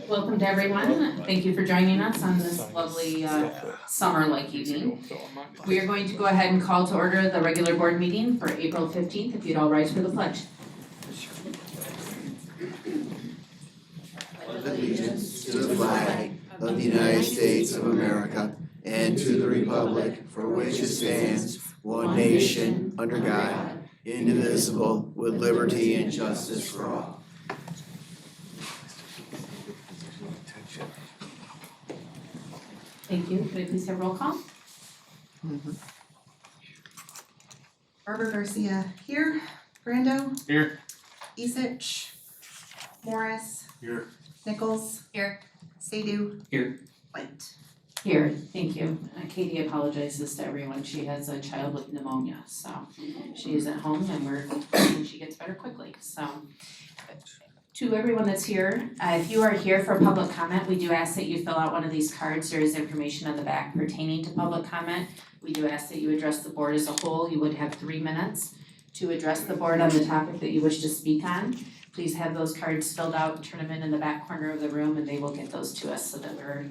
Welcome to everyone. Thank you for joining us on this lovely summer-like evening. We are going to go ahead and call to order the regular board meeting for April 15th, if you'd all rise for the pledge. Allegiance to the flag of the United States of America and to the republic for which it stands, one nation, under God, indivisible, with liberty and justice for all. Thank you. Could we please have roll call? Barbara Garcia here, Brando, Here. Isich, Morris, Here. Nichols. Here. Sadoo. Here. White. Here, thank you. Katie apologizes to everyone. She has a child with pneumonia, so she is at home and we're hoping she gets better quickly, so. To everyone that's here, if you are here for public comment, we do ask that you fill out one of these cards. There is information on the back pertaining to public comment. We do ask that you address the board as a whole. You would have 3 minutes to address the board on the topic that you wish to speak on. Please have those cards filled out and turn them in the back corner of the room and they will get those to us so that we're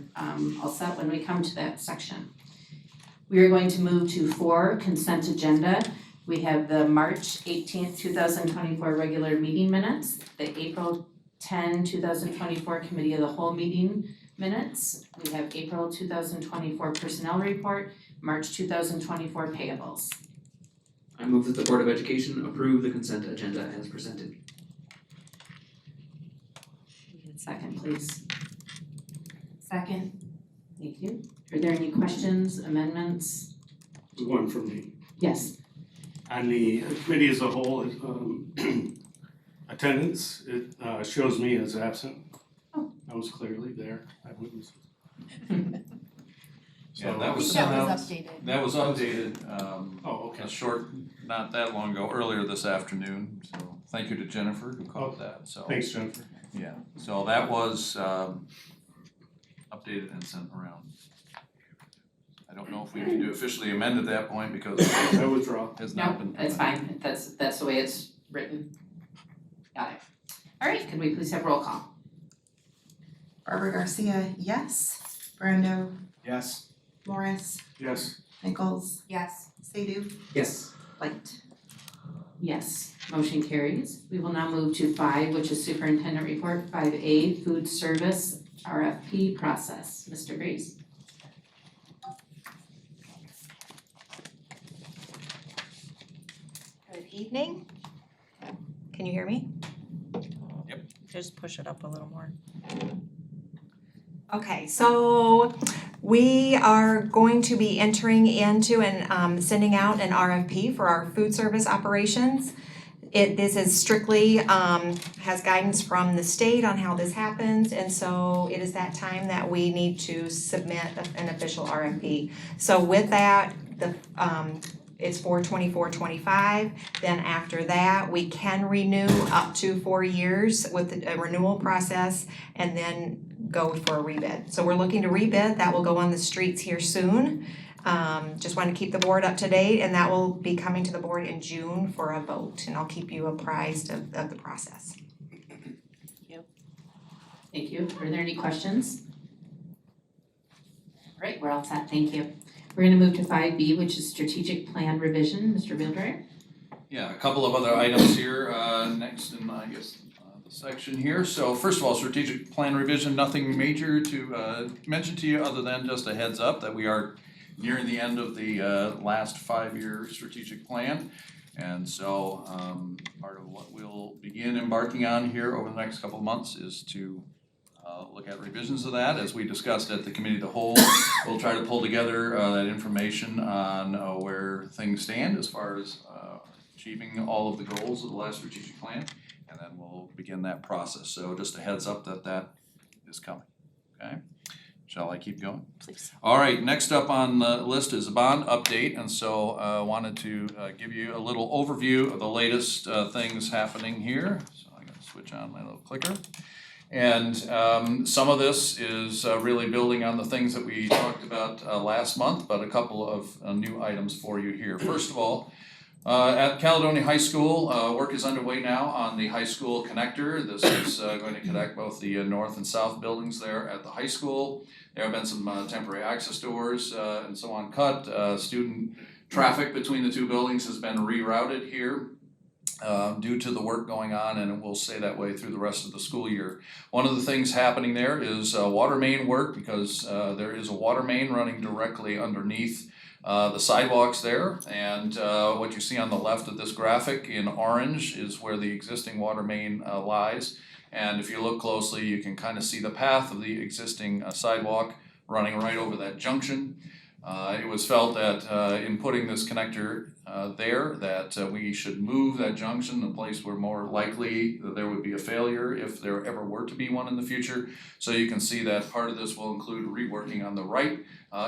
all set when we come to that section. We are going to move to 4 consent agenda. We have the March 18th, 2024 regular meeting minutes, the April 10, 2024 Committee of the Whole meeting minutes. We have April 2024 personnel report, March 2024 payables. I move that the Board of Education approve the consent agenda as presented. Second, please. Second. Thank you. Are there any questions, amendments? One from me. Yes. On the committee as a whole, attendance, it shows me as absent. Oh. I was clearly there, I witnessed. Yeah, that was updated. That was updated, Oh, okay. a short, not that long ago, earlier this afternoon, so thank you to Jennifer who caught that, so. Thanks, Jennifer. Yeah, so that was, updated and sent around. I don't know if we need to officially amend at that point because I withdraw. it has not been. No, that's fine. That's the way it's written. Got it. All right, can we please have roll call? Barbara Garcia, yes. Brando, Yes. Morris, Yes. Nichols. Yes. Sadoo, Yes. White. Yes, motion carries. We will now move to 5, which is superintendent report, 5A, food service RFP process. Mr. Grace. Good evening. Can you hear me? Yep. Just push it up a little more. Okay, so we are going to be entering into and sending out an RFP for our food service operations. This is strictly has guidance from the state on how this happens, and so it is that time that we need to submit an official RFP. So with that, it's for 24-25. Then after that, we can renew up to 4 years with a renewal process and then go for a rebid. So we're looking to rebid. That will go on the streets here soon. Just want to keep the board up to date, and that will be coming to the board in June for a vote, and I'll keep you apprised of the process. Thank you. Are there any questions? All right, we're all set. Thank you. We're gonna move to 5B, which is strategic plan revision. Mr. Wheeldreyer? Yeah, a couple of other items here, next in, I guess, the section here. So first of all, strategic plan revision, nothing major to mention to you other than just a heads up that we are nearing the end of the last 5-year strategic plan. And so part of what we'll begin embarking on here over the next couple of months is to look at revisions of that. As we discussed at the committee of the whole, we'll try to pull together that information on where things stand as far as achieving all of the goals of the last strategic plan, and then we'll begin that process. So just a heads up that that is coming, okay? Shall I keep going? Please. All right, next up on the list is a bond update, and so I wanted to give you a little overview of the latest things happening here. So I'm gonna switch on my little clicker. And some of this is really building on the things that we talked about last month, but a couple of new items for you here. First of all, At Caledonia High School, work is underway now on the high school connector. This is going to connect both the north and south buildings there at the high school. There have been some temporary access doors and so on cut. Student traffic between the two buildings has been rerouted here due to the work going on, and it will stay that way through the rest of the school year. One of the things happening there is water main work, because there is a water main running directly underneath the sidewalks there, and what you see on the left of this graphic in orange is where the existing water main lies. And if you look closely, you can kind of see the path of the existing sidewalk running right over that junction. It was felt that in putting this connector there, that we should move that junction, the place where more likely that there would be a failure if there ever were to be one in the future. So you can see that part of this will include reworking on the right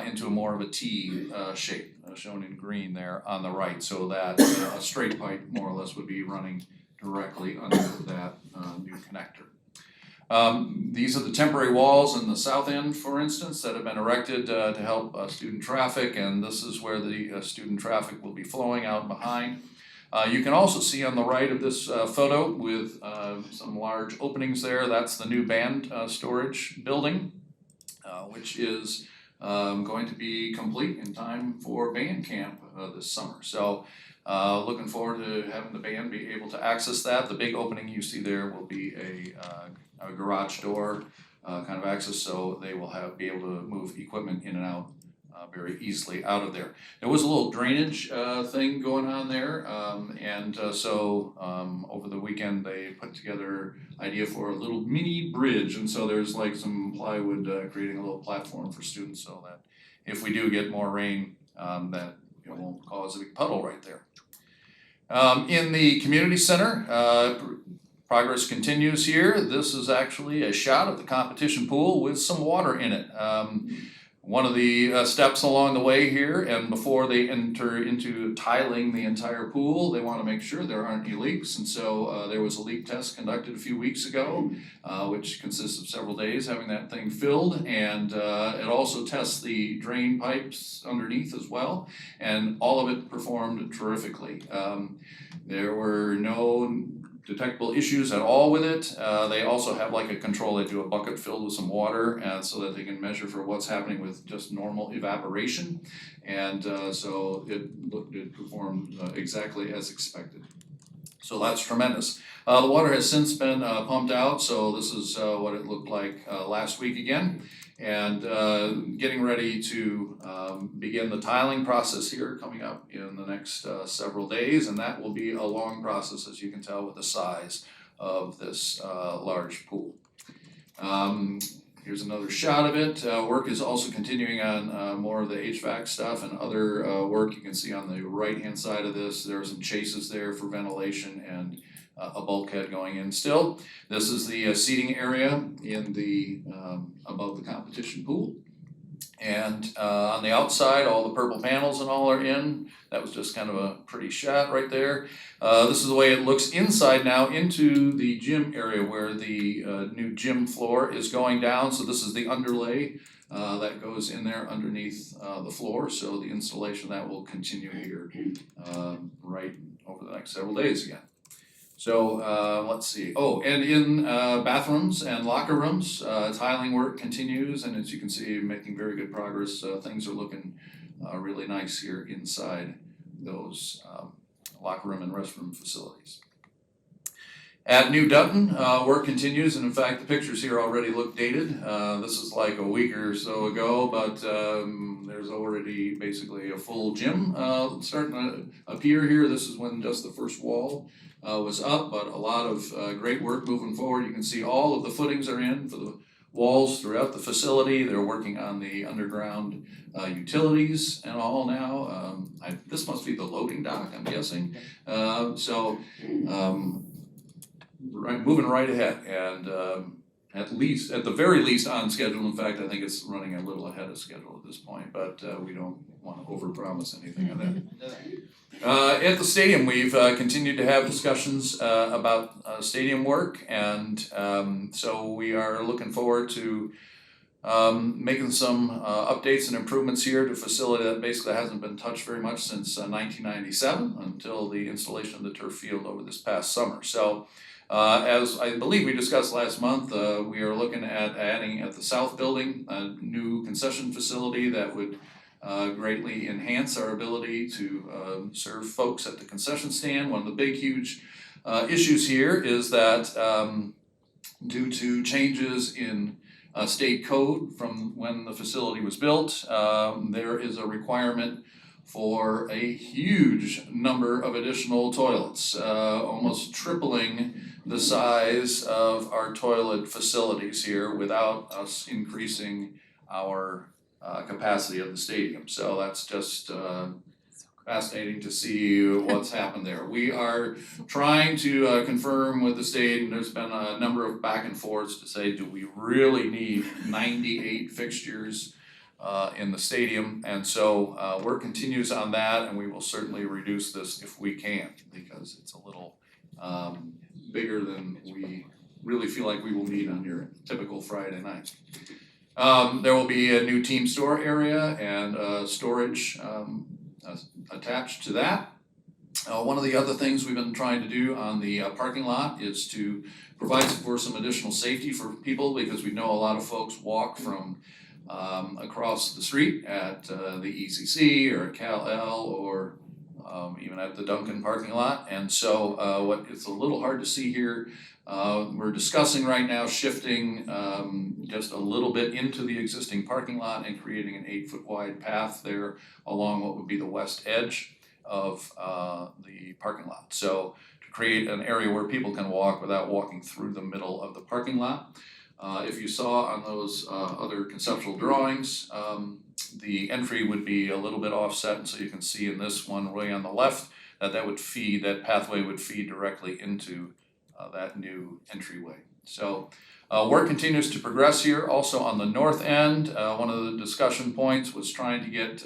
into a more of a T shape, shown in green there on the right, so that a straight pipe more or less would be running directly under that new connector. These are the temporary walls in the south end, for instance, that have been erected to help student traffic, and this is where the student traffic will be flowing out behind. You can also see on the right of this photo with some large openings there, that's the new band storage building, which is going to be complete in time for band camp this summer. So looking forward to having the band be able to access that. The big opening you see there will be a garage door kind of access, so they will be able to move equipment in and out very easily out of there. There was a little drainage thing going on there, so over the weekend they put together idea for a little mini bridge, and so there's like some plywood creating a little platform for students, so that if we do get more rain, that it won't cause a big puddle right there. In the community center, progress continues here. This is actually a shot of the competition pool with some water in it. One of the steps along the way here, and before they enter into tiling the entire pool, they want to make sure there aren't any leaks, and so there was a leak test conducted a few weeks ago, which consists of several days having that thing filled, and it also tests the drain pipes underneath as well, and all of it performed terrifically. There were no detectable issues at all with it. They also have like a control. They do a bucket filled with some water, and so that they can measure for what's happening with just normal evaporation, and so it performed exactly as expected. So that's tremendous. The water has since been pumped out, so this is what it looked like last week again. And getting ready to begin the tiling process here coming up in the next several days, and that will be a long process, as you can tell with the size of this large pool. Here's another shot of it. Work is also continuing on more of the HVAC stuff and other work. You can see on the right hand side of this, there are some chases there for ventilation and a bulkhead going in still. This is the seating area in the above the competition pool. And on the outside, all the purple panels and all are in. That was just kind of a pretty shot right there. This is the way it looks inside now into the gym area where the new gym floor is going down. So this is the underlay that goes in there underneath the floor. So the installation of that will continue here right over the next several days again. So let's see. Oh, and in bathrooms and locker rooms, tiling work continues, and as you can see, making very good progress. Things are looking really nice here inside those locker room and restroom facilities. At New Dutton, work continues, and in fact, the pictures here already look dated. This is like a week or so ago, but there's already basically a full gym starting to appear here. This is when just the first wall was up, but a lot of great work moving forward. You can see all of the footings are in for the walls throughout the facility. They're working on the underground utilities and all now. This must be the loading dock, I'm guessing. Moving right ahead, and at the very least on schedule. In fact, I think it's running a little ahead of schedule at this point, but we don't want to overpromise anything of that. At the stadium, we've continued to have discussions about stadium work, and so we are looking forward to making some updates and improvements here to a facility that basically hasn't been touched very much since 1997 until the installation of the turf field over this past summer. So as I believe we discussed last month, we are looking at adding at the south building a new concession facility that would greatly enhance our ability to serve folks at the concession stand. One of the big, huge issues here is that due to changes in state code from when the facility was built, there is a requirement for a huge number of additional toilets, almost tripling the size of our toilet facilities here without us increasing our capacity of the stadium. So that's just fascinating to see what's happened there. We are trying to confirm with the state, and there's been a number of back and forths to say, do we really need 98 fixtures in the stadium? And so work continues on that, and we will certainly reduce this if we can, because it's a little bigger than we really feel like we will need on your typical Friday night. There will be a new team store area and storage attached to that. One of the other things we've been trying to do on the parking lot is to provide for some additional safety for people, because we know a lot of folks walk from across the street at the ECC or at Cal-El or even at the Duncan parking lot. And so what it's a little hard to see here, we're discussing right now shifting just a little bit into the existing parking lot and creating an 8-foot wide path there along what would be the west edge of the parking lot. So to create an area where people can walk without walking through the middle of the parking lot. If you saw on those other conceptual drawings, the entry would be a little bit offset, and so you can see in this one way on the left that pathway would feed directly into that new entryway. So work continues to progress here. Also on the north end, one of the discussion points was trying to get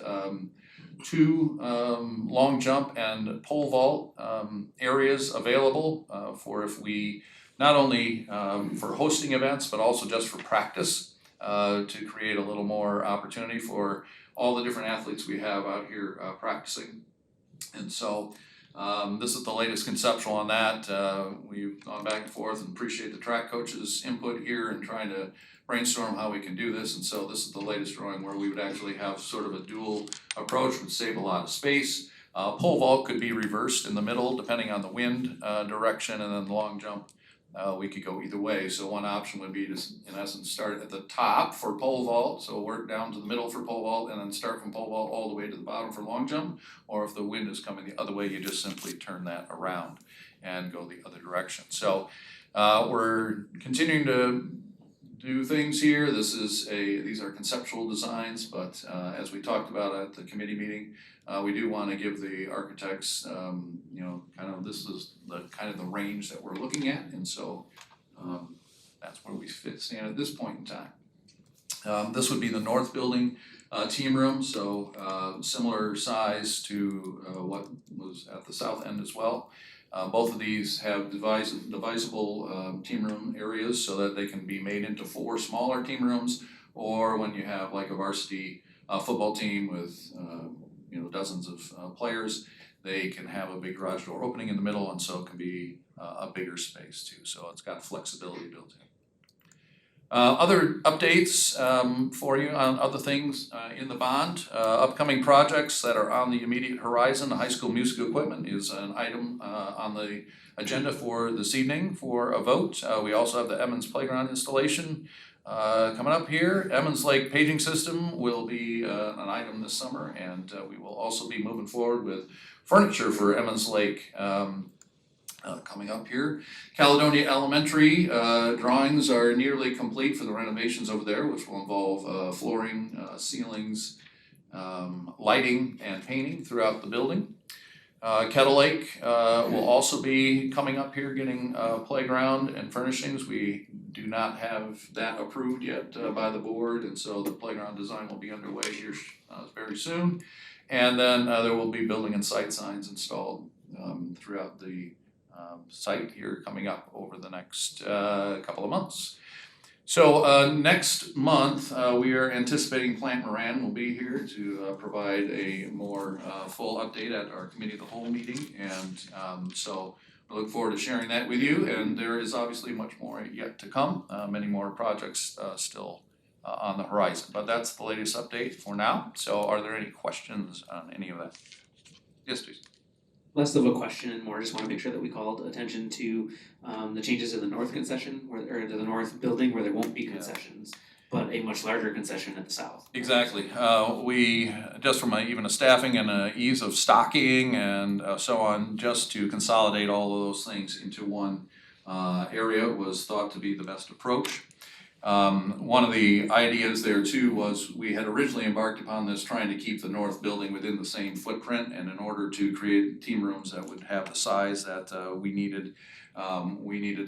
2 long jump and pole vault areas available for if we not only for hosting events, but also just for practice, to create a little more opportunity for all the different athletes we have out here practicing. And so this is the latest conceptual on that. We've gone back and forth and appreciate the track coach's input here and trying to brainstorm how we can do this. And so this is the latest drawing where we would actually have sort of a dual approach, would save a lot of space. Pole vault could be reversed in the middle depending on the wind direction, and then the long jump we could go either way. So one option would be to, in essence, start at the top for pole vault, so work down to the middle for pole vault, and then start from pole vault all the way to the bottom for long jump. Or if the wind is coming the other way, you just simply turn that around and go the other direction. So we're continuing to do things here. These are conceptual designs, but as we talked about at the committee meeting, we do want to give the architects, this is the range that we're looking at, and so that's where we stand at this point in time. This would be the north building team room, so similar size to what was at the south end as well. Both of these have divisible team room areas so that they can be made into 4 smaller team rooms, or when you have like a varsity football team with dozens of players, they can have a big garage door opening in the middle, and so it can be a bigger space too. So it's got flexibility built in. Other updates for you on other things in the bond. Upcoming projects that are on the immediate horizon. The high school music equipment is an item on the agenda for this evening for a vote. We also have the Emmons Playground installation coming up here. Emmons Lake paging system will be an item this summer, and we will also be moving forward with furniture for Emmons Lake coming up here. Caledonia Elementary drawings are nearly complete for the renovations over there, which will involve flooring, ceilings, lighting, and painting throughout the building. Kettle Lake will also be coming up here, getting playground and furnishings. We do not have that approved yet by the board, and so the playground design will be underway here very soon. And then there will be building and site signs installed throughout the site here coming up over the next couple of months. So next month, we are anticipating Plant Moran will be here to provide a more full update at our committee of the whole meeting. And so I look forward to sharing that with you, and there is obviously much more yet to come, many more projects still on the horizon. But that's the latest update for now. So are there any questions on any of that? Yes, please. Less of a question and more just wanna make sure that we called attention to the changes in the north concession or to the north building where there won't be concessions, but a much larger concession at the south. Exactly. We, just from even a staffing and a ease of stocking and so on, just to consolidate all of those things into one area was thought to be the best approach. One of the ideas there too was we had originally embarked upon this trying to keep the north building within the same footprint, and in order to create team rooms that would have the size that we needed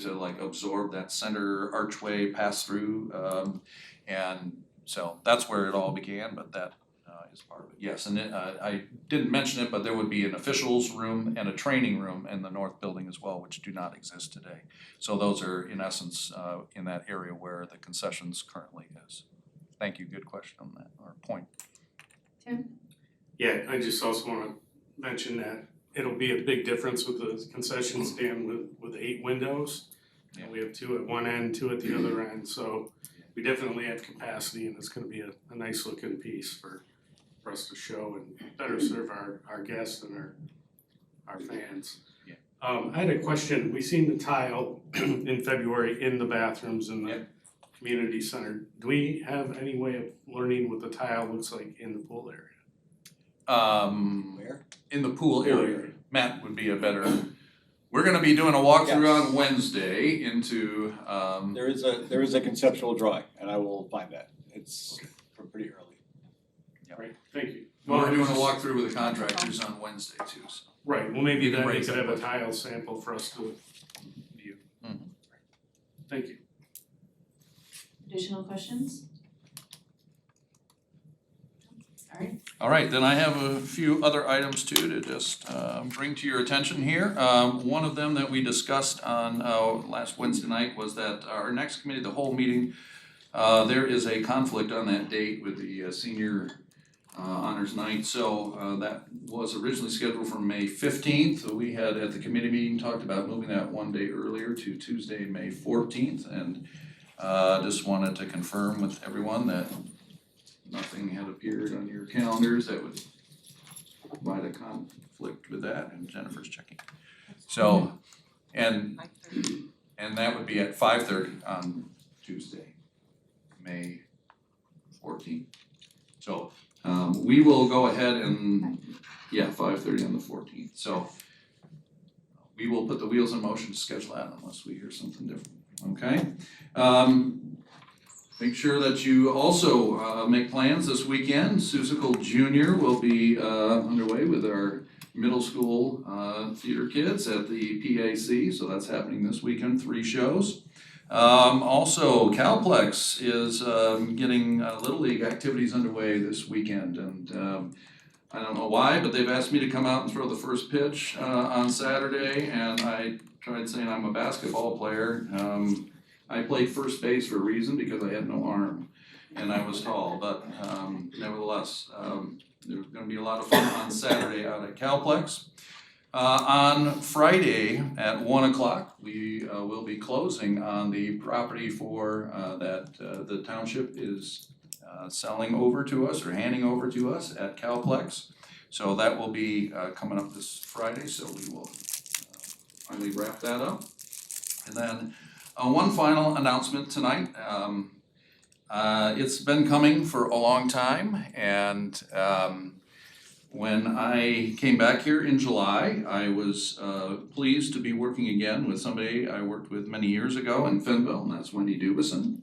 to like absorb that center archway pass through, and so that's where it all began, but that is part of it. Yes, and I didn't mention it, but there would be an officials room and a training room in the north building as well, which do not exist today. So those are in essence in that area where the concessions currently is. Thank you, good question on that, or point. Tim? Yeah, I just also wanna mention that it'll be a big difference with the concession stand with 8 windows. Yeah. And we have 2 at one end, 2 at the other end, so we definitely have capacity and it's gonna be a nice looking piece for us to show and better serve our guests and our fans. Yeah. I had a question, we seen the tile in February in the bathrooms in the Yeah. community center. Do we have any way of learning what the tile looks like in the pool area? Where? In the pool area, Matt would be a better, we're gonna be doing a walkthrough Yes. on Wednesday into There is a conceptual drawing, and I will find that. It's from pretty early. Right, thank you. well, we're doing a walkthrough with the contractors on Wednesday too, so. Right, well, maybe You can then we raise could that have a question. tile sample for us to view. Mhm. Thank you. Additional questions? Alright, All right, then I have a few other items too to just bring to your attention here. One of them that we discussed on last Wednesday night was that our next committee, the whole meeting, there is a conflict on that date with the senior honors night. So that was originally scheduled for May 15th. We had at the committee meeting talked about moving that one day earlier to Tuesday, May 14th. And just wanted to confirm with everyone that nothing had appeared on your calendars that would provide a conflict with that, and Jennifer's checking. So, and that would be at 5:30 on Tuesday, May 14th. So, we will go ahead and, 5:30 on the 14th, so we will put the wheels in motion to schedule that unless we hear something different, okay? Make sure that you also make plans this weekend. Seussical Junior will be underway with our middle school theater kids at the PAC, so that's happening this weekend, 3 shows. Also, Calplex is getting Little League activities underway this weekend, and I don't know why, but they've asked me to come out and throw the first pitch on Saturday, and I tried saying I'm a basketball player. I played first base for a reason, because I had no arm and I was tall, but nevertheless, there's gonna be a lot of fun on Saturday out at Calplex. On Friday at 1 o'clock, we will be closing on the property for that the township is selling over to us or handing over to us at Calplex. So that will be coming up this Friday, so we will finally wrap that up. And then one final announcement tonight. It's been coming for a long time, and when I came back here in July, I was pleased to be working again with somebody I worked with many years ago in Fenville, and that's Wendy Dubison.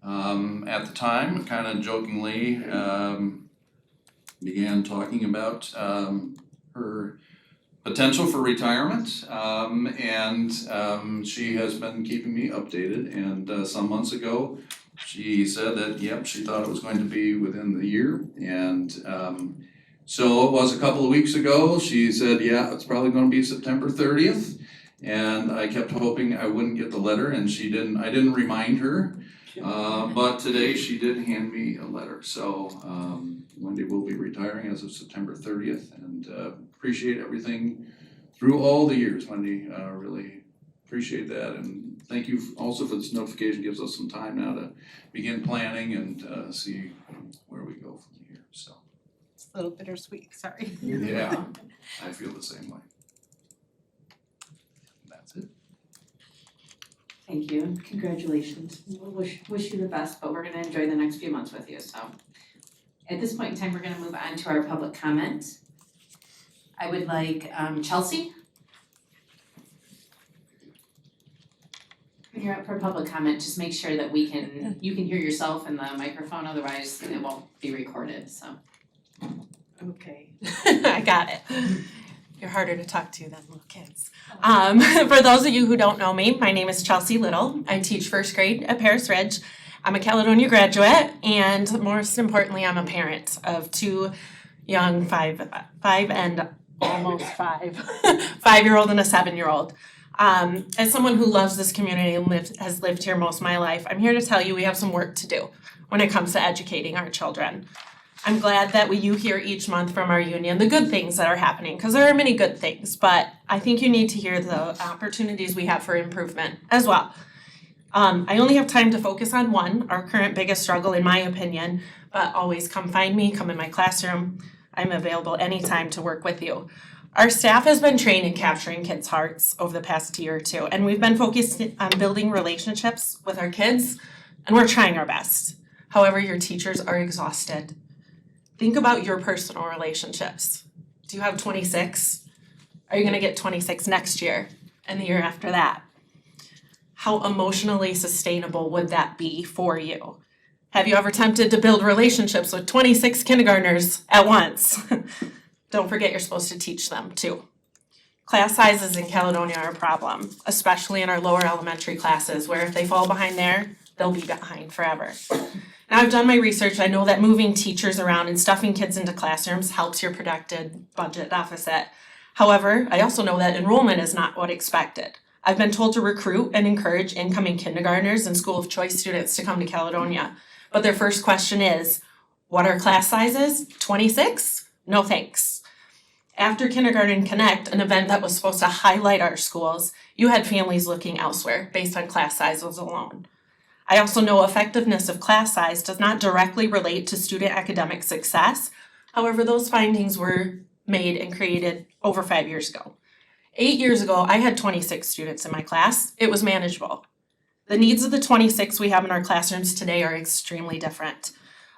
At the time, kind of jokingly, began talking about her potential for retirement, and she has been keeping me updated, and some months ago, she said that, yep, she thought it was going to be within the year, and so it was a couple of weeks ago, she said, yeah, it's probably gonna be September 30th, and I kept hoping I wouldn't get the letter, and I didn't remind her, But today she did hand me a letter, so Wendy will be retiring as of September 30th, and appreciate everything through all the years, Wendy, really appreciate that, and thank you also for this notification, gives us some time now to begin planning and see where we go from here, so. It's a little bittersweet, sorry. Yeah, I feel the same way. That's it. Thank you, and congratulations. We'll wish you the best, but we're gonna enjoy the next few months with you, so. At this point in time, we're gonna move on to our public comment. I would like Chelsea. When you're up for public comment, just make sure that you can hear yourself in the microphone, otherwise it won't be recorded, so. Okay, I got it. You're harder to talk to than little kids. For those of you who don't know me, my name is Chelsea Little. I teach first grade at Paris Ridge. I'm a Caledonia graduate, and most importantly, I'm a parent of two young five and almost five, 5-year-old and a 7-year-old. As someone who loves this community and has lived here most of my life, I'm here to tell you we have some work to do when it comes to educating our children. I'm glad that you hear each month from our union the good things that are happening, because there are many good things, but I think you need to hear the opportunities we have for improvement as well. I only have time to focus on one, our current biggest struggle in my opinion, but always come find me, come in my classroom. I'm available anytime to work with you. Our staff has been trained in capturing kids' hearts over the past year or two, and we've been focused on building relationships with our kids, and we're trying our best. However, your teachers are exhausted. Think about your personal relationships. Do you have 26? Are you gonna get 26 next year and the year after that? How emotionally sustainable would that be for you? Have you ever attempted to build relationships with 26 kindergartners at once? Don't forget you're supposed to teach them too. Class sizes in Caledonia are a problem, especially in our lower elementary classes, where if they fall behind there, they'll be behind forever. Now, I've done my research. I know that moving teachers around and stuffing kids into classrooms helps your projected budget deficit. However, I also know that enrollment is not what expected. I've been told to recruit and encourage incoming kindergartners and school of choice students to come to Caledonia. But their first question is, what are class sizes? 26? No thanks. After Kindergarten Connect, an event that was supposed to highlight our schools, you had families looking elsewhere based on class sizes alone. I also know effectiveness of class size does not directly relate to student academic success. However, those findings were made and created over 5 years ago. 8 years ago, I had 26 students in my class. It was manageable. The needs of the 26 we have in our classrooms today are extremely different.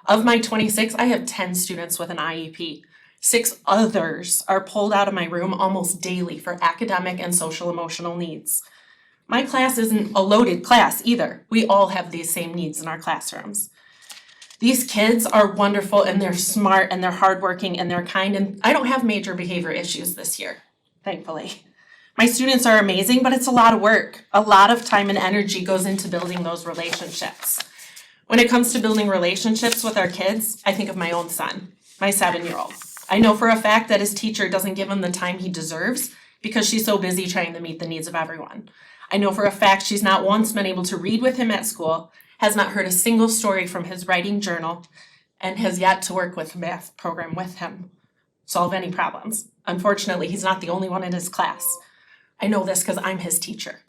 Of my 26, I have 10 students with an IEP. 6 others are pulled out of my room almost daily for academic and social emotional needs. My class isn't a loaded class either. We all have these same needs in our classrooms. These kids are wonderful and they're smart and they're hardworking and they're kind, and I don't have major behavior issues this year, thankfully. My students are amazing, but it's a lot of work. A lot of time and energy goes into building those relationships. When it comes to building relationships with our kids, I think of my own son, my 7-year-old. I know for a fact that his teacher doesn't give him the time he deserves because she's so busy trying to meet the needs of everyone. I know for a fact she's not once been able to read with him at school, has not heard a single story from his writing journal, and has yet to work with a math program with him, solve any problems. Unfortunately, he's not the only one in his class. I know this because I'm his teacher.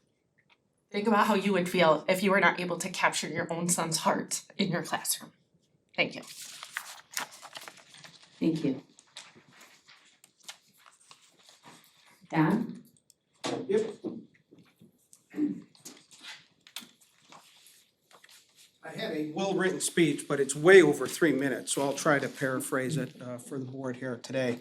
Think about how you would feel if you were not able to capture your own son's heart in your classroom. Thank you. Thank you. Don? I had a well-written speech, but it's way over 3 minutes, so I'll try to paraphrase it for the board here today.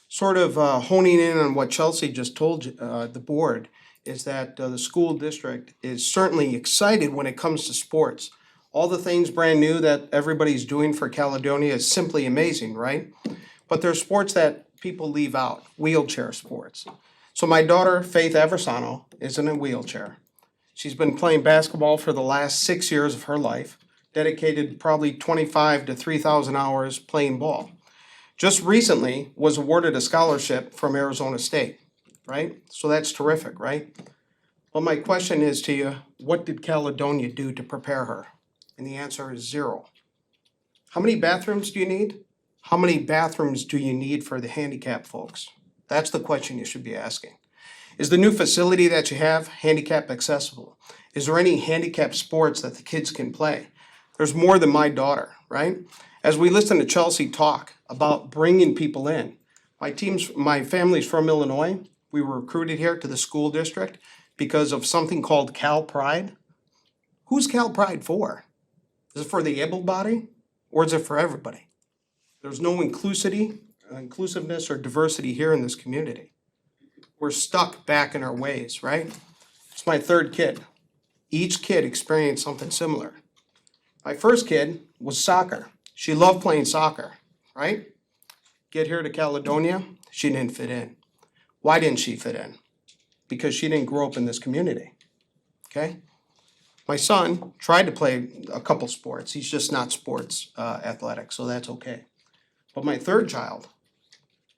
Sort of honing in on what Chelsea just told the board is that the school district is certainly excited when it comes to sports. All the things brand new that everybody's doing for Caledonia is simply amazing, right? But there's sports that people leave out, wheelchair sports. So my daughter, Faith Aversano, is in a wheelchair. She's been playing basketball for the last 6 years of her life, dedicated probably 25 to 3,000 hours playing ball. Just recently was awarded a scholarship from Arizona State, right? So that's terrific, right? Well, my question is to you, what did Caledonia do to prepare her? And the answer is 0. How many bathrooms do you need? How many bathrooms do you need for the handicapped folks? That's the question you should be asking. Is the new facility that you have handicap accessible? Is there any handicap sports that the kids can play? There's more than my daughter, right? As we listen to Chelsea talk about bringing people in, my family's from Illinois. We were recruited here to the school district because of something called Cal Pride. Who's Cal Pride for? Is it for the able-bodied or is it for everybody? There's no inclusiveness or diversity here in this community. We're stuck back in our ways, right? It's my 3rd kid. Each kid experienced something similar. My first kid was soccer. She loved playing soccer, right? Get here to Caledonia, she didn't fit in. Why didn't she fit in? Because she didn't grow up in this community, okay? My son tried to play a couple sports. He's just not sports athletic, so that's okay. But my 3rd child,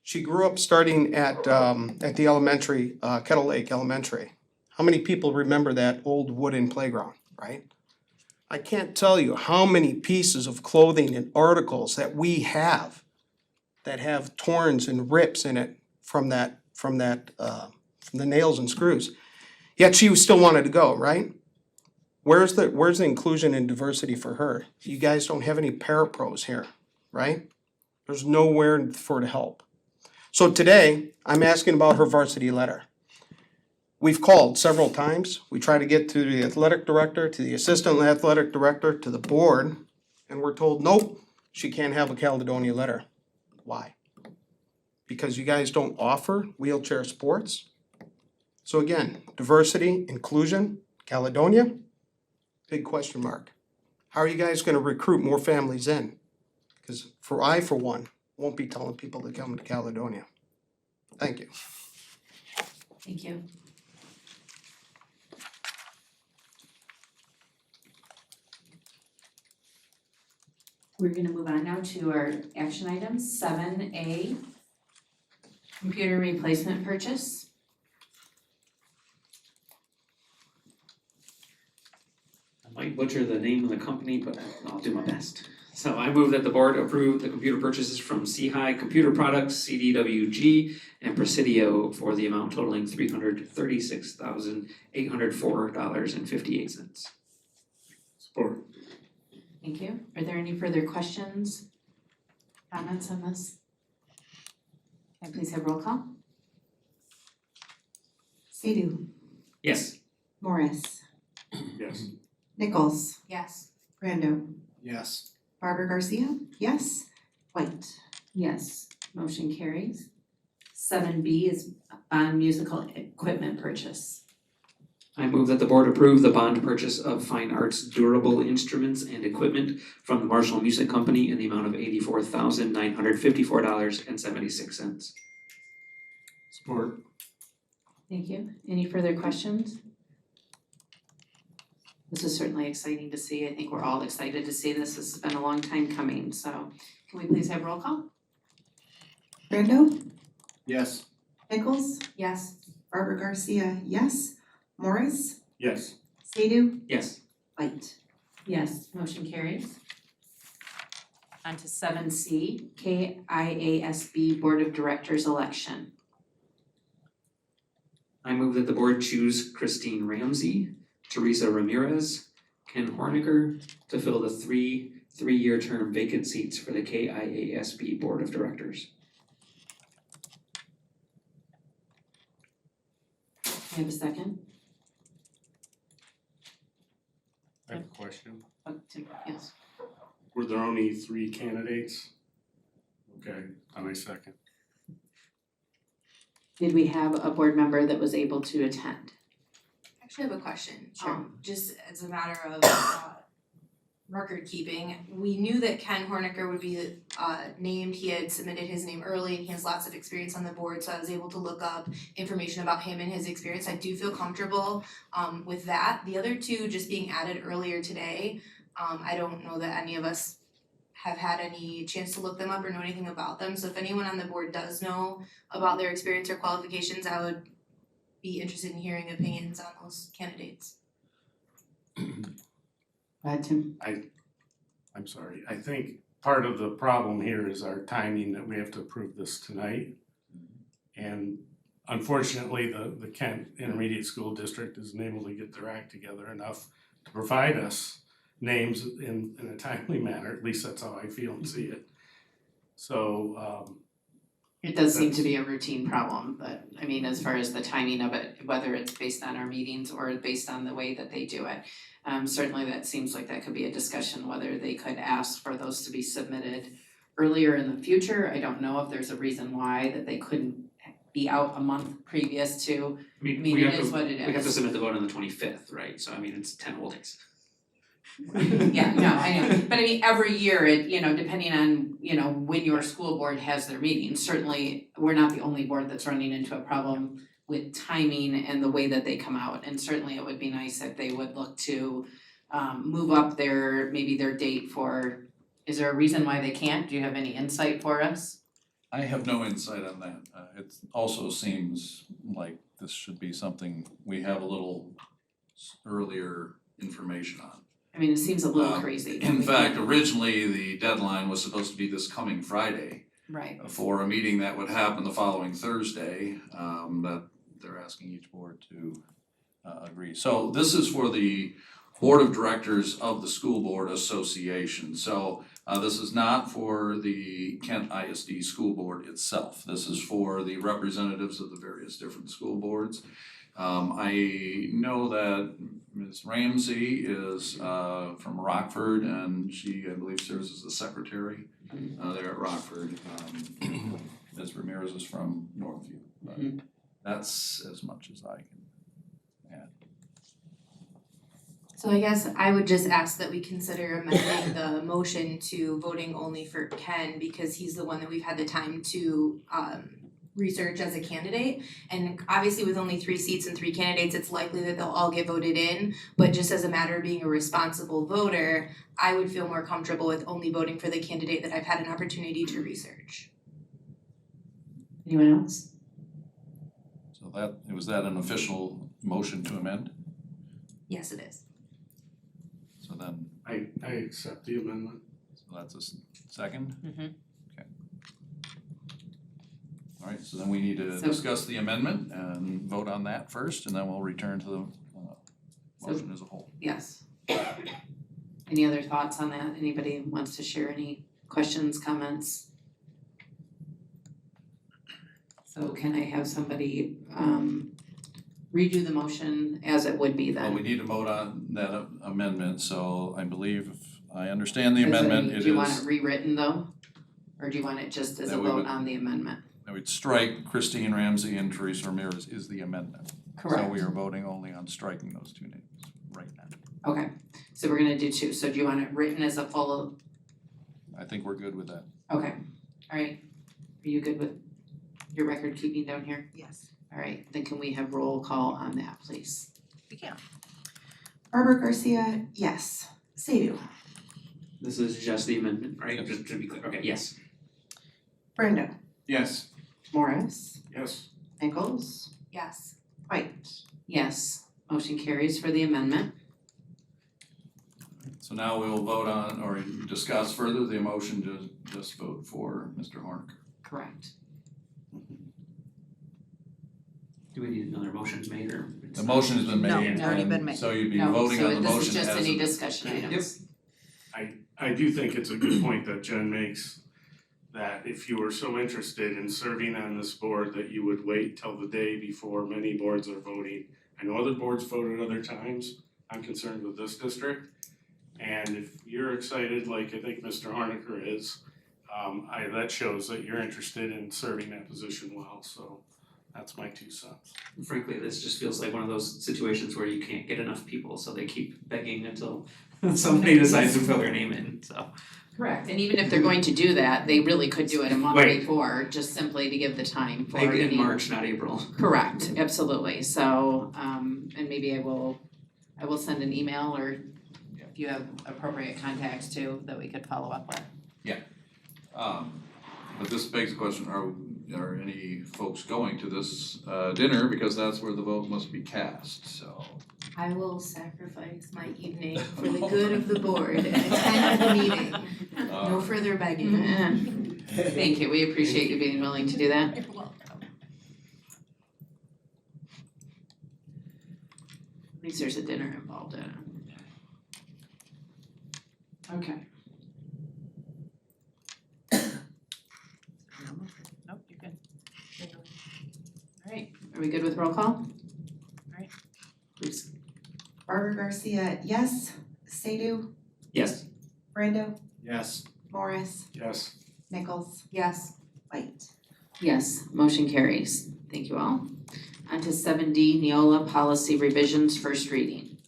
she grew up starting at the elementary, Kettle Lake Elementary. How many people remember that old wooden playground, right? I can't tell you how many pieces of clothing and articles that we have that have torns and rips in it from the nails and screws. Yet she still wanted to go, right? Where's the inclusion and diversity for her? You guys don't have any parapros here, right? There's nowhere for to help. So today, I'm asking about her varsity letter. We've called several times. We try to get to the athletic director, to the assistant athletic director, to the board, and we're told, nope, she can't have a Caledonia letter. Why? Because you guys don't offer wheelchair sports? So again, diversity, inclusion, Caledonia, big question mark. How are you guys gonna recruit more families in? Because I, for one, won't be telling people to come to Caledonia. Thank you. Thank you. We're gonna move on now to our action items, 7A, computer replacement purchase. I might butcher the name of the company, but I'll do my best. So I move that the board approve the computer purchases from C-High Computer Products, CDWG, and Presidio for the amount totaling $336,804.58. Support. Thank you. Are there any further questions, comments on this? Can I please have roll call? Sadoo, Yes. Morris, Yes. Nichols, Yes. Brando, Yes. Barbara Garcia, yes, White. Yes, motion carries. 7B is bond musical equipment purchase. I move that the board approve the bond purchase of fine arts durable instruments and equipment from the Marshall Music Company in the amount of $84,954.76. Support. Thank you. Any further questions? This is certainly exciting to see. I think we're all excited to see this. This has been a long time coming, so can we please have roll call? Brando, Yes. Nichols, Yes. Barbara Garcia, yes, Morris, Yes. Sadoo, Yes. White. Yes, motion carries. On to 7C, KIASB Board of Directors election. I move that the board choose Christine Ramsey, Teresa Ramirez, Ken Horniger to fill the three-year term vacant seats for the KIASB Board of Directors. I have a second. I have a question. Oh, Tim, yes. Were there only 3 candidates? Okay, I second. Did we have a board member that was able to attend? Actually, I have a question. Sure. Just as a matter of record keeping, we knew that Ken Horniger would be named. He had submitted his name early and he has lots of experience on the board, so I was able to look up information about him and his experience. I do feel comfortable with that. The other 2 just being added earlier today, I don't know that any of us have had any chance to look them up or know anything about them. So if anyone on the board does know about their experience or qualifications, I would be interested in hearing opinions on those candidates. Go ahead, Tim. I'm sorry, I think part of the problem here is our timing that we have to approve this tonight. And unfortunately, the Kent Intermediate School District isn't able to get their act together enough to provide us names in a timely manner, at least that's how I feel and see it. So, It does seem to be a routine problem, but I mean, as far as the timing of it, whether it's based on our meetings or based on the way that they do it. Certainly that seems like that could be a discussion, whether they could ask for those to be submitted earlier in the future. I don't know if there's a reason why that they couldn't be out a month previous to, I mean, I mean, we it have is to, what it we have to is. submit the vote on the 25th, right? So I mean, it's 10 whole days. Yeah, no, I know, but I mean, every year it, depending on, when your school board has their meetings, certainly we're not the only board that's running into a problem with timing and the way that they come out, and certainly it would be nice if they would look to move up maybe their date for, is there a reason why they can't? Do you have any insight for us? I have no insight on that. It also seems like this should be something we have a little earlier information on. I mean, it seems a little crazy. that In we fact, can't- originally, the deadline was supposed to be this coming Friday Right, for a meeting that would happen the following Thursday, that they're asking each board to agree. So this is for the Board of Directors of the School Board Association. So this is not for the Kent ISD School Board itself. This is for the representatives of the various different school boards. I know that Ms. Ramsey is from Rockford, and she, I believe, serves as the secretary there at Rockford. Ms. Ramirez is from Northview, but that's as much as I can add. So I guess I would just ask that we consider amending the motion to voting only for Ken, because he's the one that we've had the time to research as a candidate. And obviously with only 3 seats and 3 candidates, it's likely that they'll all get voted in. But just as a matter of being a responsible voter, I would feel more comfortable with only voting for the candidate that I've had an opportunity to research. anyone else? So was that an official motion to amend? Yes, it is. So then, I accept the amendment. so that's a second? Mhm. Okay. All right, so then we need to So- discuss the amendment and vote on that first, and then we'll return to the motion as a whole. Yes. Any other thoughts on that? Anybody wants to share any questions, comments? So can I have somebody redo the motion as it would be Well, then? we need to vote on that amendment, so I believe if I understand the Is it- amendment, it Do you want it is rewritten though? Or do you want it just as a That we vote would- on the amendment? I would strike Christine Ramsey and Teresa Ramirez is the amendment. So we are voting only on striking those 2 names right now. Okay, so we're gonna do 2. So do you want it written as a full, I think we're good with that. okay, alright. Are you good with your record keeping down here? Yes. Alright, then can we have roll call on that, please? We can. Barbara Garcia, yes. Sadhu, This is just the amendment, right? Just to be clear, okay, yes. Brando, Yes. Morris, Yes. Nichols, Yes. White. Yes, motion carries for the amendment. So now we will vote on, or discuss further the motion to just vote for Mr. Hornick. Correct. Do we need another motions made or? The motion has been made. No, it's already been and made. So you'd be No, voting on the motion So this is just as any a- discussion items. I do think it's a good point that Jen makes, that if you were so interested in serving on this board, that you would wait till the day before many boards are voting. I know other boards vote at other times, I'm concerned with this district. And if you're excited, like I think Mr. Harnicker is, that shows that you're interested in serving that position well, so that's my 2 cents. Frankly, this just feels like one of those situations where you can't get enough people, so they keep begging until somebody decides to fill their name in, so. Correct, and even if they're going to do that, they really could do it a month Right. before, just simply to give the time for Like any. in March, not April. Correct, absolutely, so, and maybe I will send an email, or if you have appropriate contacts too, that we could follow up with. But this begs the question, are any folks going to this dinner, because that's where the vote must be cast, so. I will sacrifice my evening for the good of the board and attend the meeting. No further begging. Thank you, we appreciate you being willing to do that. You're welcome. At least there's a dinner involved in it. Okay. Nope, you're good. Alright, are we good with roll call? Alright. Please. Barber Garcia, yes. Sadoo, Yes. Brando, Yes. Morris, Yes. Nichols, Yes. White. Yes, motion carries. Thank you all. On to 7D, Neola policy revisions, first reading.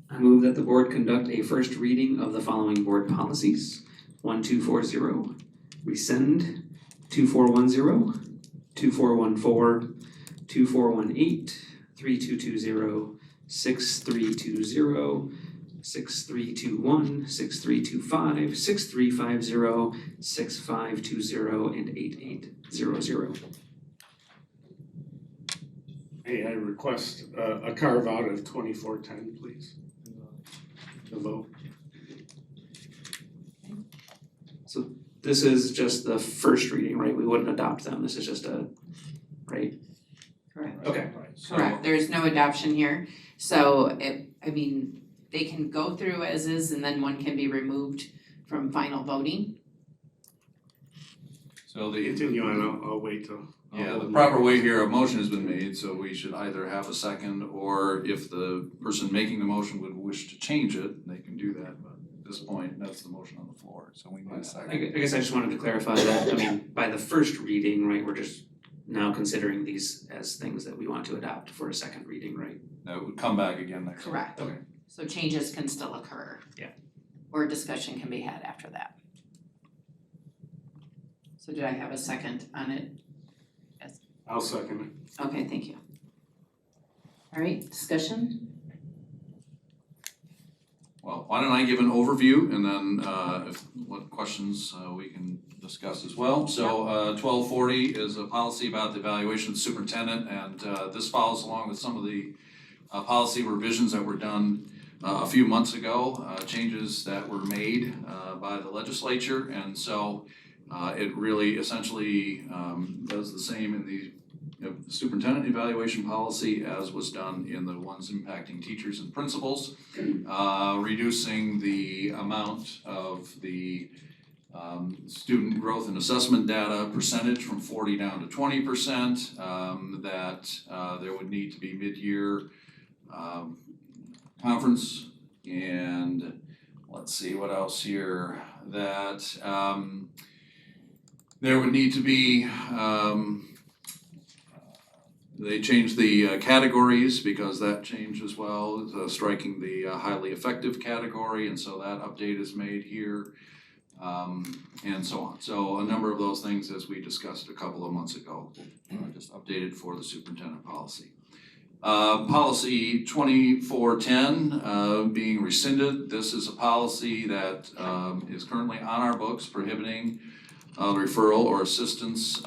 I move that the board conduct a first reading of the following board policies. 1240, rescind, 2410, 2414, 2418, 3220, 6320, 6321, 6325, 6350, 6520, and 8800. Hey, I request a carve out of 2410, please. The vote. This is just the first reading, right? We wouldn't adopt them. This is just a, right? Correct. Okay. Correct, there's no adoption here, so they can go through as is and then one can be removed from final voting. So the, Continue on, I'll wait till. yeah, the proper way here, a motion has been made, so we should either have a second, or if the person making the motion would wish to change it, they can do that, but at this point, that's the motion on the floor, so we need a I second. guess I just wanted to clarify that, by the first reading, right, we're just now considering these as things that we want to adopt for a second reading, right? That would come back again next week. Correct. Okay. So changes can still occur. Yeah. Or discussion can be had after that. So did I have a second on it? I'll second it. Okay, thank you. All right, discussion? Well, why don't I give an overview, and then what questions we can discuss as well. So 1240 is a policy about the evaluation of the superintendent, and this follows along with some of the policy revisions that were done a few months ago, changes that were made by the legislature, and so it really essentially does the same in the superintendent evaluation policy as was done in the ones impacting teachers and principals, reducing the amount of the student growth and assessment data percentage from 40 down to 20%, that there would need to be mid-year conference, and let's see what else here, that there would need to be they changed the categories because that changed as well, striking the highly effective category, and so that update is made here, and so on. So a number of those things, as we discussed a couple of months ago, just updated for the superintendent policy. Policy 2410 being rescinded. This is a policy that is currently on our books prohibiting referral or assistance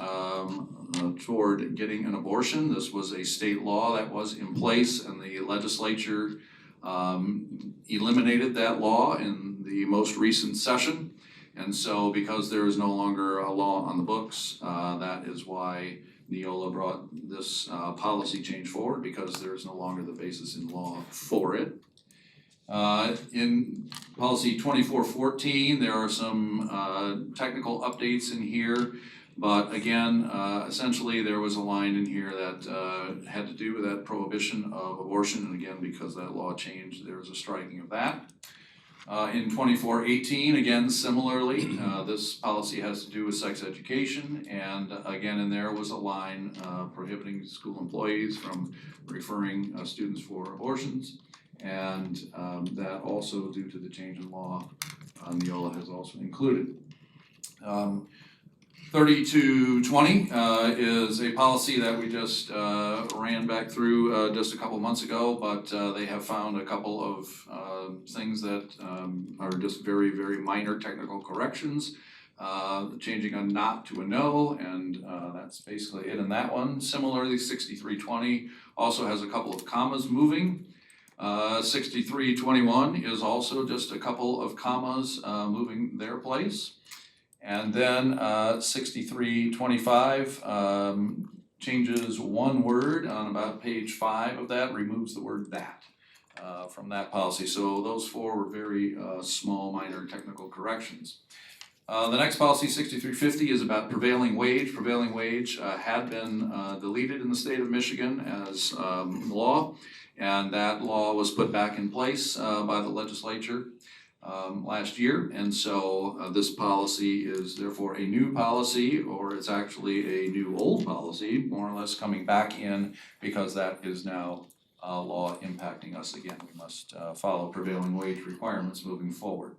toward getting an abortion. This was a state law that was in place, and the legislature eliminated that law in the most recent session. And so because there is no longer a law on the books, that is why Neola brought this policy change forward, because there is no longer the basis in law for it. In policy 2414, there are some technical updates in here, but again, essentially there was a line in here that had to do with that prohibition of abortion, and again, because that law changed, there was a striking of that. In 2418, again, similarly, this policy has to do with sex education, and again, in there was a line prohibiting school employees from referring students for abortions. And that also, due to the change in law, Neola has also included. 3220 is a policy that we just ran back through just a couple months ago, but they have found a couple of things that are just very, very minor technical corrections. Changing a not to a no, and that's basically it in that one. Similarly, 6320 also has a couple of commas moving. 6321 is also just a couple of commas moving their place. And then 6325 changes one word on about page 5 of that, removes the word that from that policy. So those 4 were very small, minor technical corrections. The next policy, 6350, is about prevailing wage. Prevailing wage had been deleted in the state of Michigan as law, and that law was put back in place by the legislature last year, and so this policy is therefore a new policy, or it's actually a new old policy, more or less coming back in, because that is now law impacting us again. We must follow prevailing wage requirements moving forward.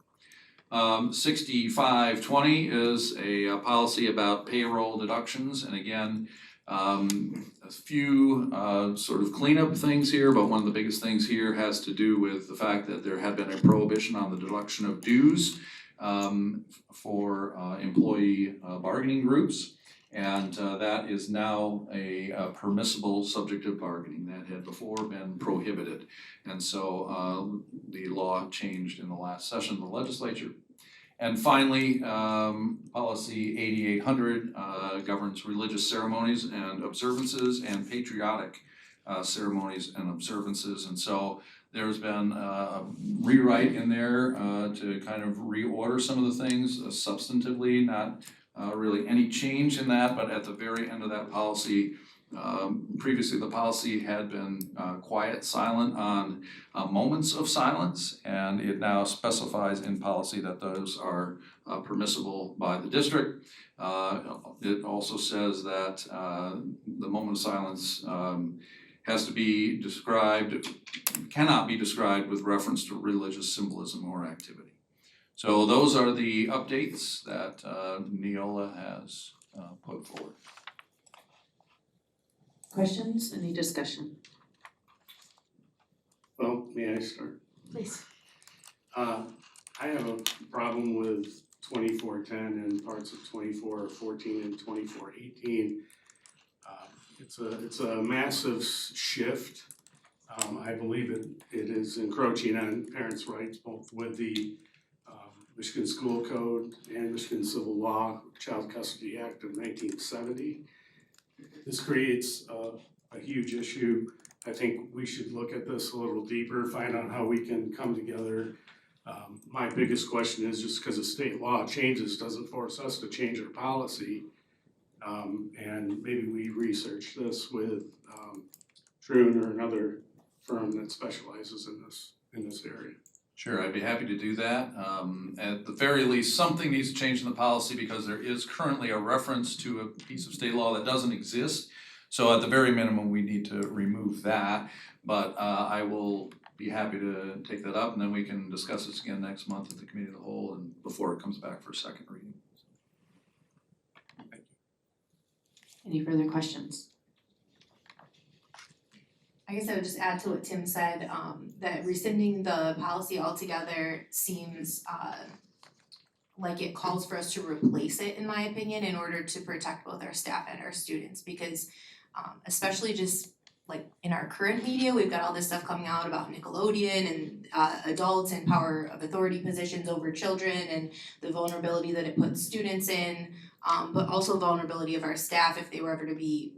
6520 is a policy about payroll deductions, and again, a few sort of cleanup things here, but one of the biggest things here has to do with the fact that there had been a prohibition on the deduction of dues for employee bargaining groups, and that is now a permissible subject of bargaining that had before been prohibited. And so the law changed in the last session of the legislature. And finally, policy 8800 governs religious ceremonies and observances and patriotic ceremonies and observances. And so there's been a rewrite in there to kind of reorder some of the things substantively, not really any change in that, but at the very end of that policy, previously the policy had been quiet, silent on moments of silence, and it now specifies in policy that those are permissible by the district. It also says that the moment of silence has to be described, cannot be described with reference to religious symbolism or activity. So those are the updates that Neola has put forward. Questions, any discussion? Well, may I start? Please. I have a problem with 2410 and parts of 2414 and 2418. It's a massive shift. I believe it is encroaching on parents' rights, both with the Michigan School Code and Michigan Civil Law, Child Custody Act of 1970. This creates a huge issue. I think we should look at this a little deeper, find out how we can come together. My biggest question is, just because the state law changes doesn't force us to change our policy. And maybe we research this with Troon or another firm that specializes in this area. Sure, I'd be happy to do that. At the very least, something needs to change in the policy because there is currently a reference to a piece of state law that doesn't exist. So at the very minimum, we need to remove that. But I will be happy to take that up, and then we can discuss this again next month at the committee of the whole and before it comes back for second reading. Any further questions? I guess I would just add to what Tim said, that rescinding the policy altogether seems like it calls for us to replace it, in my opinion, in order to protect both our staff and our students, because especially just like in our current media, we've got all this stuff coming out about Nickelodeon and adults in power of authority positions over children and the vulnerability that it puts students in, but also vulnerability of our staff if they were ever to be,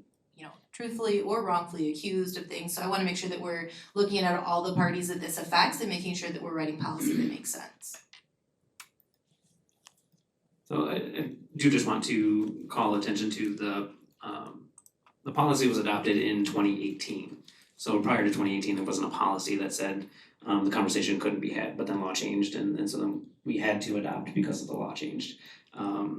truthfully or wrongfully accused of things. So I wanna make sure that we're looking at all the parties that this affects and making sure that we're writing policy that makes sense. So I do just want to call attention to the policy was adopted in 2018. So prior to 2018, there wasn't a policy that said the conversation couldn't be had, but then law changed and so then we had to adopt because of the law changed.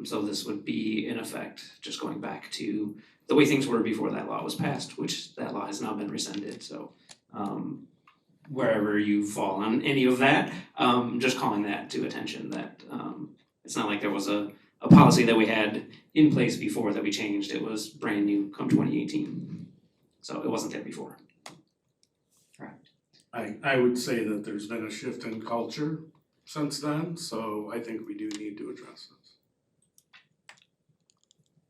So this would be in effect just going back to the way things were before that law was passed, which that law has now been rescinded. So wherever you fall on any of that, just calling that to attention that it's not like there was a a policy that we had in place before that we changed. It was brand new come 2018. So it wasn't there before. I would say that there's been a shift in culture since then, so I think we do need to address this.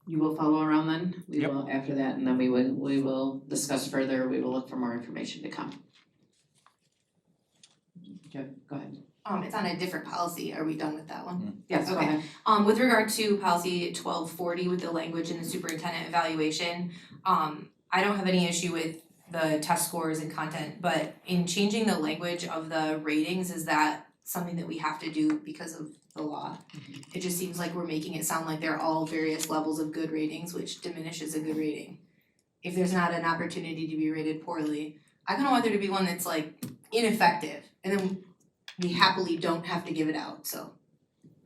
You will follow around then? We Yep. will after that, and then we will discuss further, we will look for more information to come. Go ahead. It's on a different policy, are we done with that one? Yes, go Okay. ahead. With regard to policy 1240 with the language in the superintendent evaluation, I don't have any issue with the test scores and content, but in changing the language of the ratings, is that something that we have to do because of the law? It just seems like we're making it sound like they're all various levels of good ratings, which diminishes a good rating. If there's not an opportunity to be rated poorly, I kinda want there to be one that's like ineffective, and then we happily don't have to give it out, so.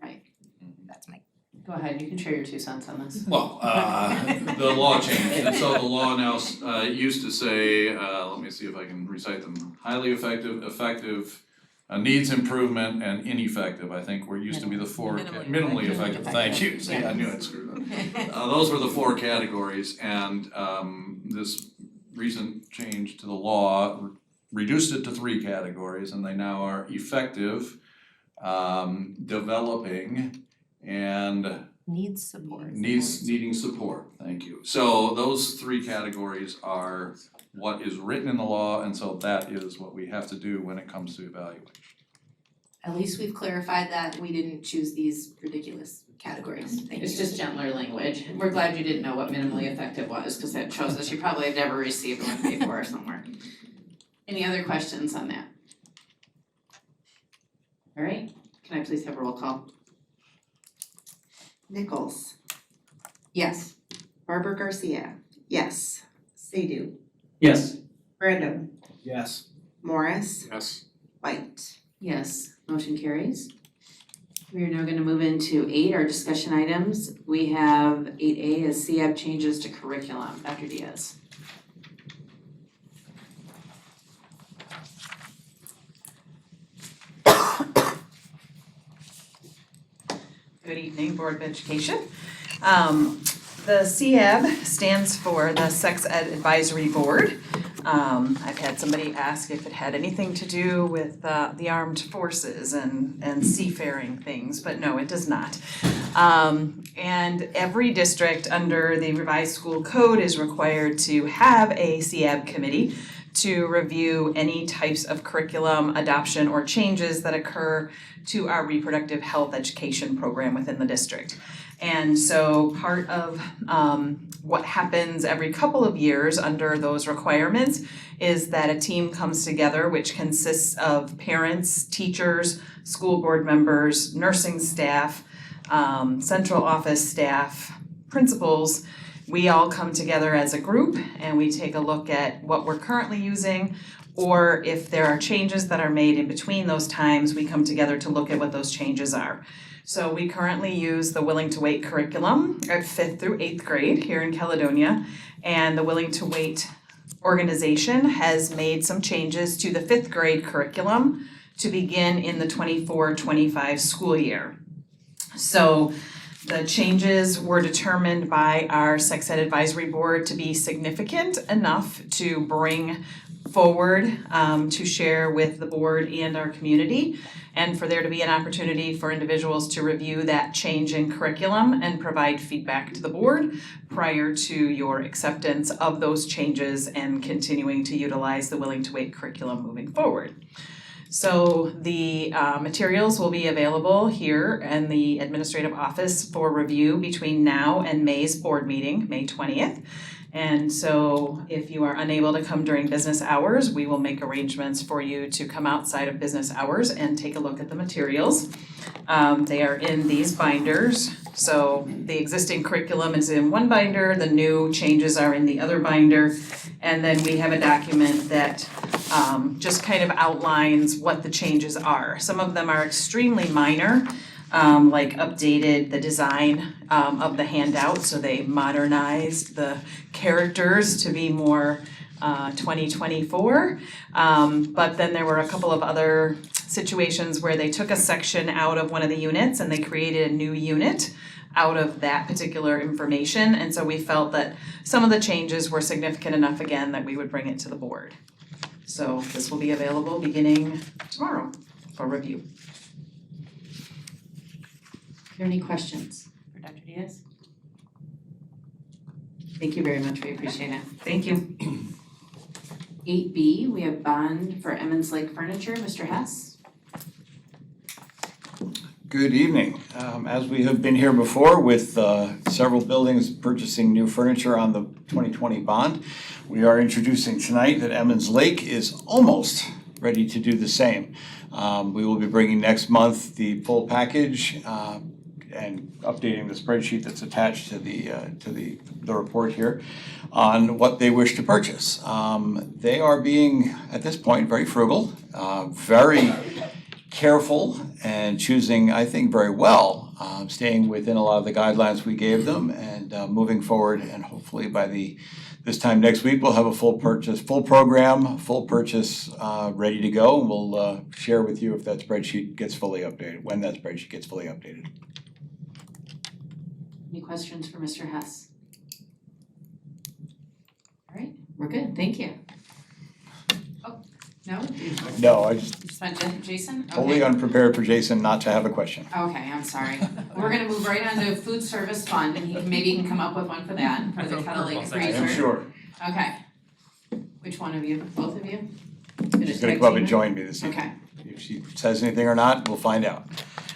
Right. That's my. Go ahead, you can share your 2 cents on this. Well, the law changed, and so the law now used to say, let me see if I can recite them, highly effective, needs improvement, and ineffective, I think were used to be the four, minimally effective, thank you, see, I knew I'd screwed up. Those were the 4 categories, and this recent change to the law reduced it to 3 categories, and they now are effective, developing, and Needs support. needing support, thank you. So those 3 categories are what is written in the law, and so that is what we have to do when it comes to evaluation. At least we've clarified that we didn't choose these ridiculous categories, thank you. It's just gentler language. We're glad you didn't know what minimally effective was, cause that shows us you probably have never received one before somewhere. Any other questions on that? All right, can I please have a roll call? Nichols, Yes. Barbara Garcia, yes. Sadoo, Yes. Brando, Yes. Morris, Yes. White. Yes, motion carries. We are now gonna move into 8, our discussion items. We have 8A as CAB changes to curriculum. Dr. Diaz. Good evening, Board of Education. The CEB stands for the Sex Ed Advisory Board. I've had somebody ask if it had anything to do with the armed forces and seafaring things, but no, it does not. And every district under the revised school code is required to have a CEB committee to review any types of curriculum adoption or changes that occur to our reproductive health education program within the district. And so part of what happens every couple of years under those requirements is that a team comes together which consists of parents, teachers, school board members, nursing staff, central office staff, principals. We all come together as a group and we take a look at what we're currently using, or if there are changes that are made in between those times, we come together to look at what those changes are. So we currently use the Willing to Wait curriculum at 5th through 8th grade here in Caledonia, and the Willing to Wait organization has made some changes to the 5th grade curriculum to begin in the 24-25 school year. So the changes were determined by our Sex Ed Advisory Board to be significant enough to bring forward to share with the board and our community, and for there to be an opportunity for individuals to review that change in curriculum and provide feedback to the board prior to your acceptance of those changes and continuing to utilize the Willing to Wait curriculum moving forward. So the materials will be available here in the administrative office for review between now and May's board meeting, May 20th. And so if you are unable to come during business hours, we will make arrangements for you to come outside of business hours and take a look at the materials. They are in these binders. So the existing curriculum is in one binder, the new changes are in the other binder. And then we have a document that just kind of outlines what the changes are. Some of them are extremely minor, like updated the design of the handout, so they modernized the characters to be more 2024. But then there were a couple of other situations where they took a section out of one of the units and they created a new unit out of that particular information. And so we felt that some of the changes were significant enough again that we would bring it to the board. So this will be available beginning tomorrow for review. Are there any questions for Dr. Diaz? Thank you very much, we appreciate it. Thank you. 8B, we have bond for Emmons Lake Furniture, Mr. Hess. Good evening. As we have been here before with several buildings purchasing new furniture on the 2020 bond, we are introducing tonight that Emmons Lake is almost ready to do the same. We will be bringing next month the full package and updating the spreadsheet that's attached to the report here on what they wish to purchase. They are being, at this point, very frugal, very careful and choosing, I think, very well, staying within a lot of the guidelines we gave them and moving forward, and hopefully by this time next week, we'll have a full program, full purchase ready to go, and we'll share with you if that spreadsheet gets fully updated, when that spreadsheet gets fully updated. Any questions for Mr. Hess? All right, we're good, thank you. Oh, no? No, I just went Jason? totally Okay. unprepared for Jason not to have a question. Okay, I'm sorry. We're gonna move right on to food service fund, and he can come up with one for that, for the Kettle Lake freezer. I'm sure. Okay. Which one of you? Both of you? She's gonna come up and join me this evening. Okay. If she says anything or not, we'll find out.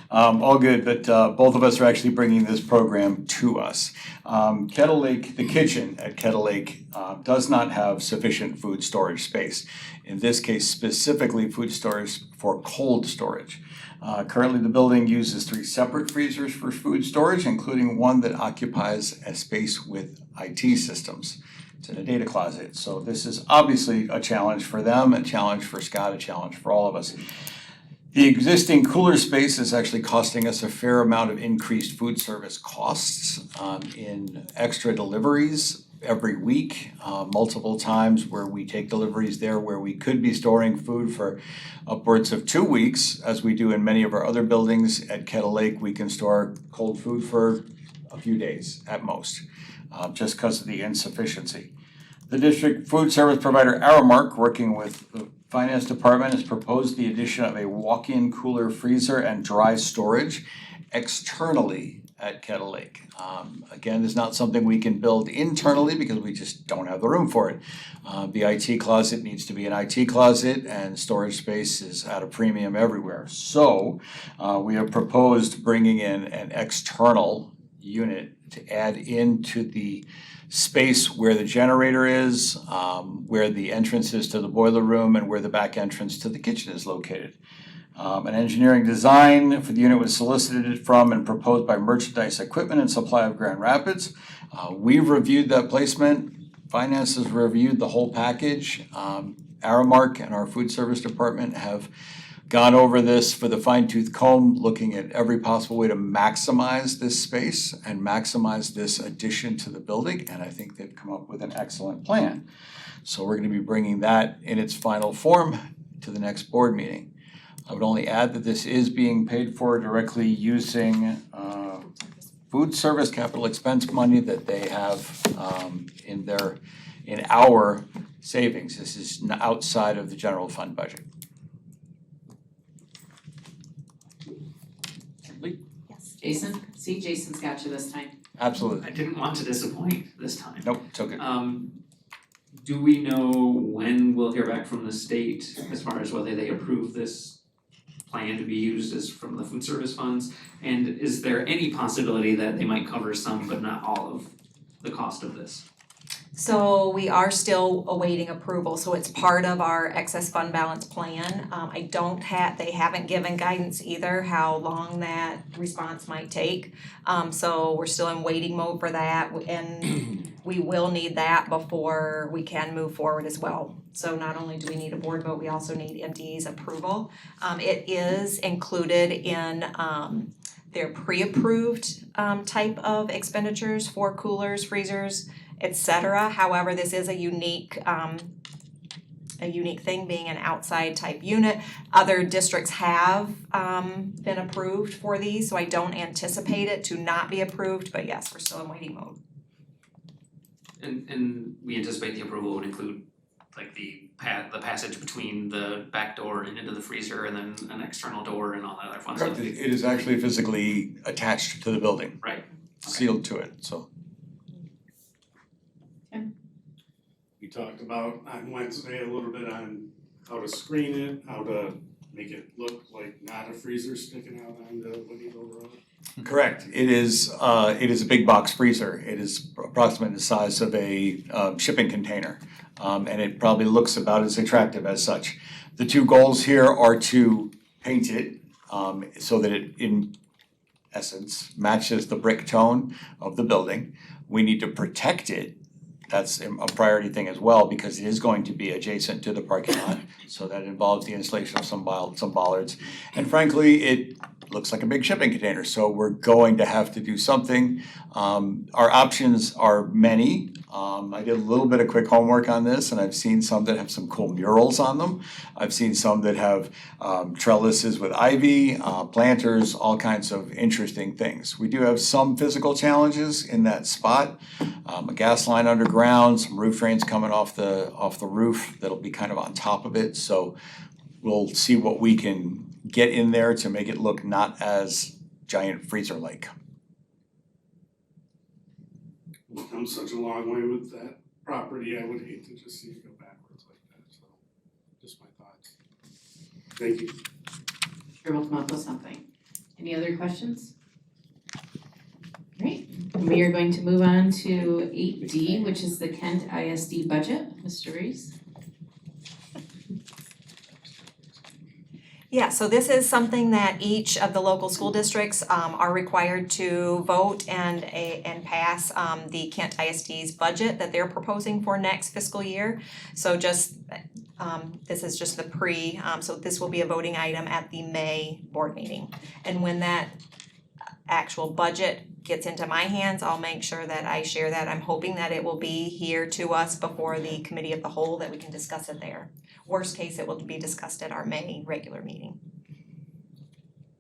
All good, but both of us are actually bringing this program to us. Kettle Lake, the kitchen at Kettle Lake does not have sufficient food storage space. In this case, specifically food storage for cold storage. Currently, the building uses 3 separate freezers for food storage, including one that occupies a space with IT systems. It's in a data closet, so this is obviously a challenge for them, a challenge for Scott, a challenge for all of us. The existing cooler space is actually costing us a fair amount of increased food service costs in extra deliveries every week, multiple times where we take deliveries there where we could be storing food for upwards of 2 weeks, as we do in many of our other buildings. At Kettle Lake, we can store cold food for a few days at most, just because of the insufficiency. The district food service provider Aramark, working with the finance department, has proposed the addition of a walk-in cooler freezer and dry storage externally at Kettle Lake. Again, it's not something we can build internally because we just don't have the room for it. The IT closet needs to be an IT closet, and storage space is at a premium everywhere. So we have proposed bringing in an external unit to add into the space where the generator is, where the entrance is to the boiler room, and where the back entrance to the kitchen is located. An engineering design for the unit was solicited from and proposed by Merchandise Equipment and Supply of Grand Rapids. We've reviewed that placement. Finance has reviewed the whole package. Aramark and our food service department have gone over this for the fine-tooth comb, looking at every possible way to maximize this space and maximize this addition to the building, and I think they've come up with an excellent plan. So we're gonna be bringing that in its final form to the next board meeting. I would only add that this is being paid for directly using food service capital expense money that they have in our savings. This is outside of the general fund budget. Jason? See, Jason's got you this time. Absolutely. I didn't want to disappoint this time. Nope, it's okay. Do we know when we'll hear back from the state as far as whether they approve this plan to be used as from the food service funds? And is there any possibility that they might cover some but not all of the cost of this? So we are still awaiting approval, so it's part of our excess fund balance plan. They haven't given guidance either how long that response might take. So we're still in waiting mode for that, and we will need that before we can move forward as well. So not only do we need a board vote, we also need MDE's approval. It is included in their pre-approved type of expenditures for coolers, freezers, etc. However, this is a unique a unique thing, being an outside type unit. Other districts have been approved for these, so I don't anticipate it to not be approved, but yes, we're still in waiting mode. And we anticipate the approval would include like the passage between the back door and into the freezer and then an external door and all that other fun stuff. Correct, it is actually physically attached to the building, Right. sealed to it, so. We talked about on Wednesday a little bit on how to screen it, how to make it look like not a freezer sticking out on the Winnebago Road. Correct, it is a big box freezer, it is approximately the size of a shipping container. And it probably looks about as attractive as such. The two goals here are to paint it so that it in essence matches the brick tone of the building. We need to protect it. That's a priority thing as well, because it is going to be adjacent to the parking lot, so that involves the installation of some bollards. And frankly, it looks like a big shipping container, so we're going to have to do something. Our options are many. I did a little bit of quick homework on this, and I've seen some that have some cool murals on them. I've seen some that have trellises with ivy, planters, all kinds of interesting things. We do have some physical challenges in that spot. A gas line underground, some roof drains coming off the roof that'll be kind of on top of it, so we'll see what we can get in there to make it look not as giant freezer-like. We've come such a long way with that property, I would hate to just see it go backwards like that, so just my thoughts. Thank you. Sure, we'll come up with something. Any other questions? Great, we are going to move on to 8D, which is the Kent ISD budget. Mr. Reese? Yeah, so this is something that each of the local school districts are required to vote and pass the Kent ISD's budget that they're proposing for next fiscal year. So just this is just the so this will be a voting item at the May board meeting. And when that actual budget gets into my hands, I'll make sure that I share that. I'm hoping that it will be here to us before the committee of the whole, that we can discuss it there. Worst case, it will be discussed at our May regular meeting.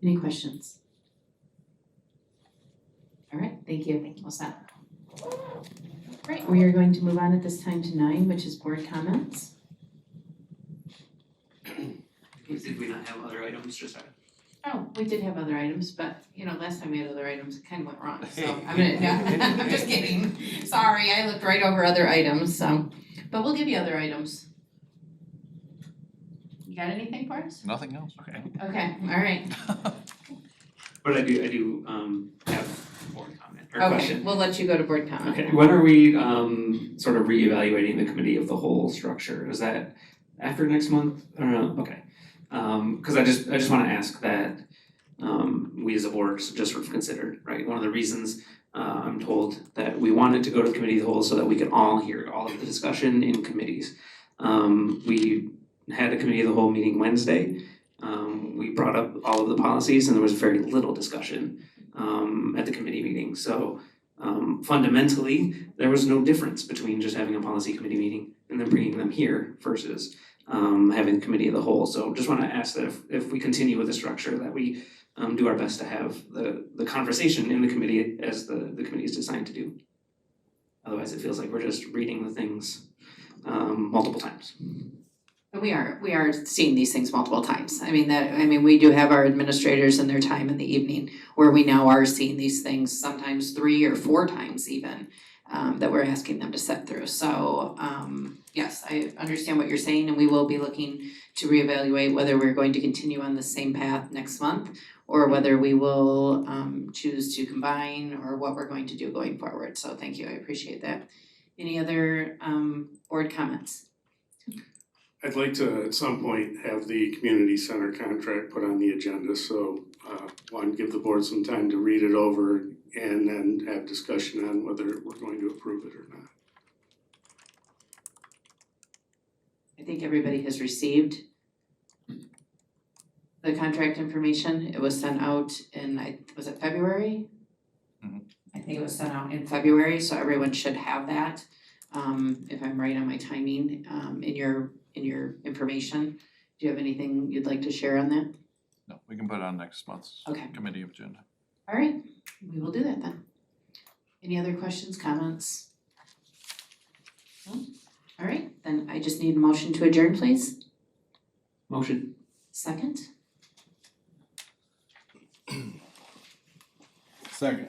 Any questions? All right, thank you. All set. Right, we are going to move on at this time to 9, which is board comments. Did we not have other items, just Oh, we did have other items, but last time we had other items, it kind of went wrong, so I'm just kidding. Sorry, I looked right over other items, but we'll give you other items. You got anything for us? Nothing else, okay. Okay, all right. But I do have board comment or Okay, question. we'll let you go to board comment. Okay, when are we sort of reevaluating the committee of the whole structure? Is that after next month? I don't know, okay. Cause I just wanna ask that we as a board just sort of considered, right? One of the reasons I'm told that we wanted to go to the committee of the whole so that we could all hear all of the discussion in committees. We had a committee of the whole meeting Wednesday. We brought up all of the policies and there was very little discussion at the committee meeting. So fundamentally, there was no difference between just having a policy committee meeting and then bringing them here versus having committee of the whole. So just wanna ask that if we continue with the structure, that we do our best to have the conversation in the committee as the committee is designed to do. Otherwise, it feels like we're just reading the things multiple times. We are seeing these things multiple times. I mean, we do have our administrators and their time in the evening where we now are seeing these things sometimes 3 or 4 times even, that we're asking them to sit through. So, yes, I understand what you're saying, and we will be looking to reevaluate whether we're going to continue on the same path next month or whether we will choose to combine or what we're going to do going forward. So thank you, I appreciate that. Any other board comments? I'd like to, at some point, have the community center contract put on the agenda, so one, give the board some time to read it over and then have discussion on whether we're going to approve it or not. I think everybody has received the contract information. It was sent out in, was it February? Mhm. I think it was sent out in February, so everyone should have that, if I'm right on my timing, in in your information. Do you have anything you'd like to share on that? No, we can put it on next month's Okay. committee agenda. All right, we will do that then. Any other questions, comments? No? All right, then I just need a motion to adjourn, please. Motion. Second, Second.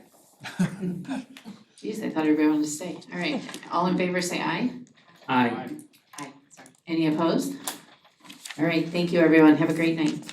geez, I thought everybody wanted to stay. All right, all in favor say aye. Aye. Aye, sorry. Any opposed? All right, thank you, everyone. Have a great night.